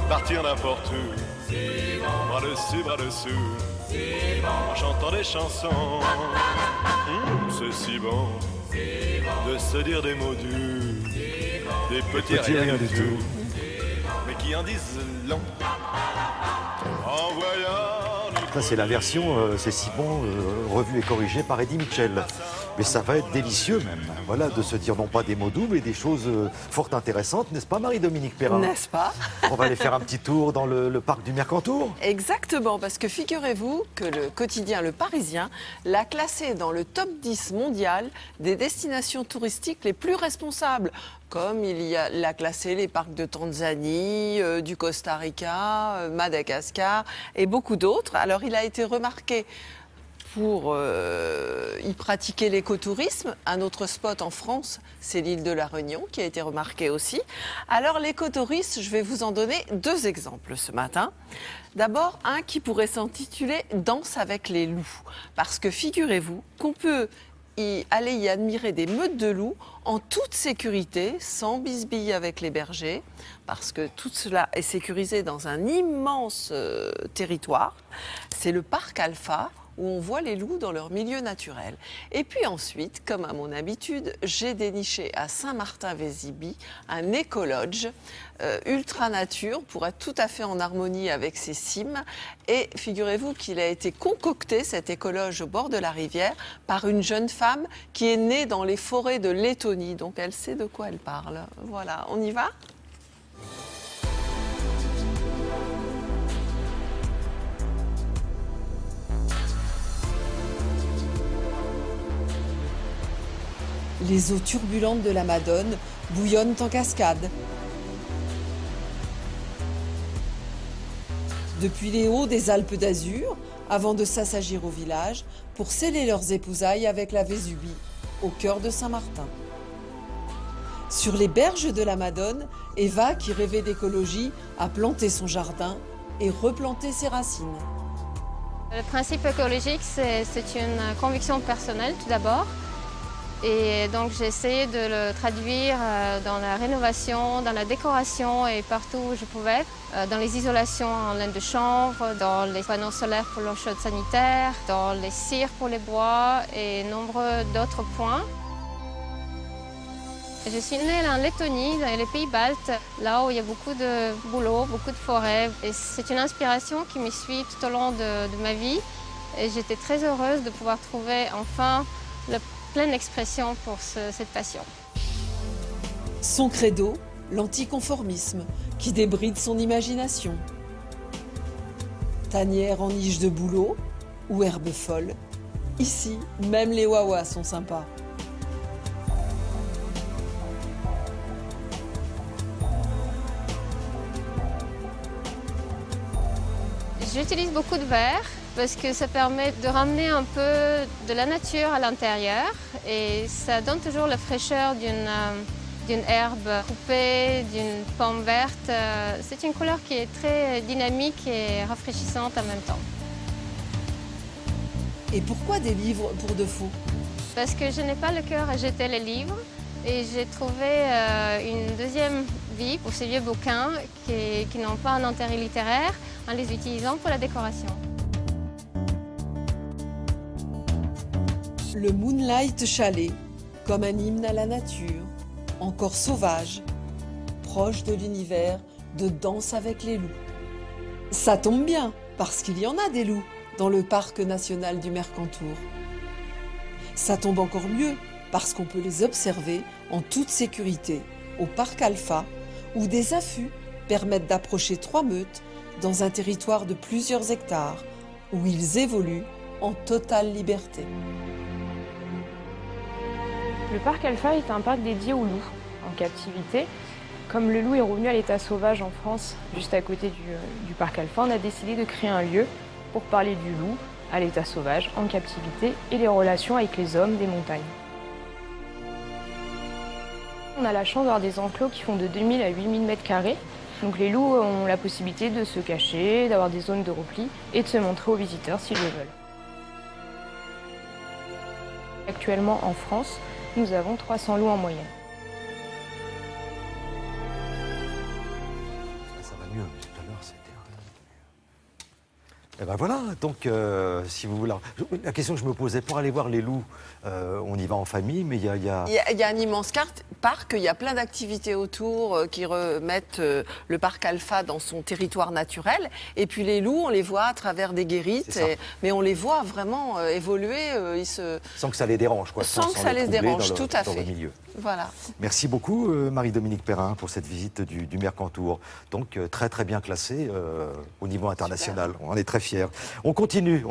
partir n'importe où, bras dessus, bras dessous, en chantant des chansons. C'est si bon de se dire des mots doux, des petits rien du tout, mais qui en disent long. En voyant. Ça, c'est la version, c'est si bon, revue et corrigée par Eddie Mitchell. Mais ça va être délicieux même, voilà, de se dire non pas des mots doux, mais des choses fort intéressantes, n'est-ce pas Marie-Dominique Perrin? N'est-ce pas? On va aller faire un petit tour dans le parc du Mercantour. Exactement, parce que figurez-vous que le quotidien Le Parisien l'a classé dans le top 10 mondial des destinations touristiques les plus responsables. Comme l'a classé les parcs de Tanzanie, du Costa Rica, Madagascar et beaucoup d'autres. Alors il a été remarqué pour y pratiquer l'écotourisme. Un autre spot en France, c'est l'île de la Réunion, qui a été remarqué aussi. Alors l'écotourisme, je vais vous en donner deux exemples ce matin. D'abord, un qui pourrait s'intituler « Danse avec les loups ». Parce que figurez-vous qu'on peut aller y admirer des meutes de loups en toute sécurité, sans bisbille avec les bergers, parce que tout cela est sécurisé dans un immense territoire. C'est le parc Alpha, où on voit les loups dans leur milieu naturel. Et puis ensuite, comme à mon habitude, j'ai déniché à Saint-Martin-Vésubie un écolodge ultra nature pour être tout à fait en harmonie avec ses cimes. Et figurez-vous qu'il a été concocté, cet écolodge au bord de la rivière, par une jeune femme qui est née dans les forêts de Lettonie. Donc elle sait de quoi elle parle. Voilà, on y va ? Les eaux turbulentes de la Madone bouillonnent en cascade. Depuis les hauts des Alpes d'Azur, avant de s'assagir au village pour sceller leurs épousailles avec la Vésubie, au cœur de Saint-Martin. Sur les berges de la Madone, Eva, qui rêvait d'écologie, a planté son jardin et replanté ses racines. Le principe écologique, c'est une conviction personnelle tout d'abord. Et donc j'ai essayé de le traduire dans la rénovation, dans la décoration et partout où je pouvais. Dans les isolations en laine de chanvre, dans les panneaux solaires pour l'eau chaude sanitaire, dans les cires pour les bois et nombreux d'autres points. Je suis née en Lettonie, dans les pays baltes, là où il y a beaucoup de boulot, beaucoup de forêts. Et c'est une inspiration qui me suit tout au long de ma vie. Et j'étais très heureuse de pouvoir trouver enfin la pleine expression pour cette passion. Son credo, l'anticonformisme, qui débride son imagination. Tanière en niche de bouleau ou herbe folle, ici, même les wawas sont sympas. J'utilise beaucoup de verre parce que ça permet de ramener un peu de la nature à l'intérieur et ça donne toujours la fraîcheur d'une herbe coupée, d'une pomme verte. C'est une couleur qui est très dynamique et rafraîchissante en même temps. Et pourquoi des livres pour de faux? Parce que je n'ai pas le cœur à jeter les livres et j'ai trouvé une deuxième vie pour ces vieux bouquins qui n'ont pas un intérêt littéraire en les utilisant pour la décoration. Le Moonlight Chalet, comme un hymne à la nature, encore sauvage, proche de l'univers de Danse avec les loups. Ça tombe bien, parce qu'il y en a des loups dans le parc national du Mercantour. Ça tombe encore mieux, parce qu'on peut les observer en toute sécurité au parc Alpha, où des affûts permettent d'approcher 3 meutes dans un territoire de plusieurs hectares, où ils évoluent en totale liberté. Le parc Alpha est un parc dédié aux loups en captivité. Comme le loup est revenu à l'état sauvage en France, juste à côté du parc Alpha, on a décidé de créer un lieu pour parler du loup à l'état sauvage, en captivité, et les relations avec les hommes des montagnes. On a la chance d'avoir des enclos qui font de 2000 à 8000 mètres carrés. Donc les loups ont la possibilité de se cacher, d'avoir des zones de repli et de se montrer aux visiteurs s'ils le veulent. Actuellement en France, nous avons 300 loups en moyenne. Ça va mieux, mais tout à l'heure, c'était... Et ben voilà, donc si vous voulez... La question que je me posais, pour aller voir les loups, on y va en famille, mais il y a... Il y a un immense parc, il y a plein d'activités autour qui remettent le parc Alpha dans son territoire naturel. Et puis les loups, on les voit à travers des guérites, mais on les voit vraiment évoluer. Sans que ça les dérange, quoi. Sans que ça les dérange, tout à fait. Dans le milieu. Voilà. Merci beaucoup, Marie-Dominique Perrin, pour cette visite du Mercantour. Donc très très bien classé au niveau international. On en est très fiers. On continue.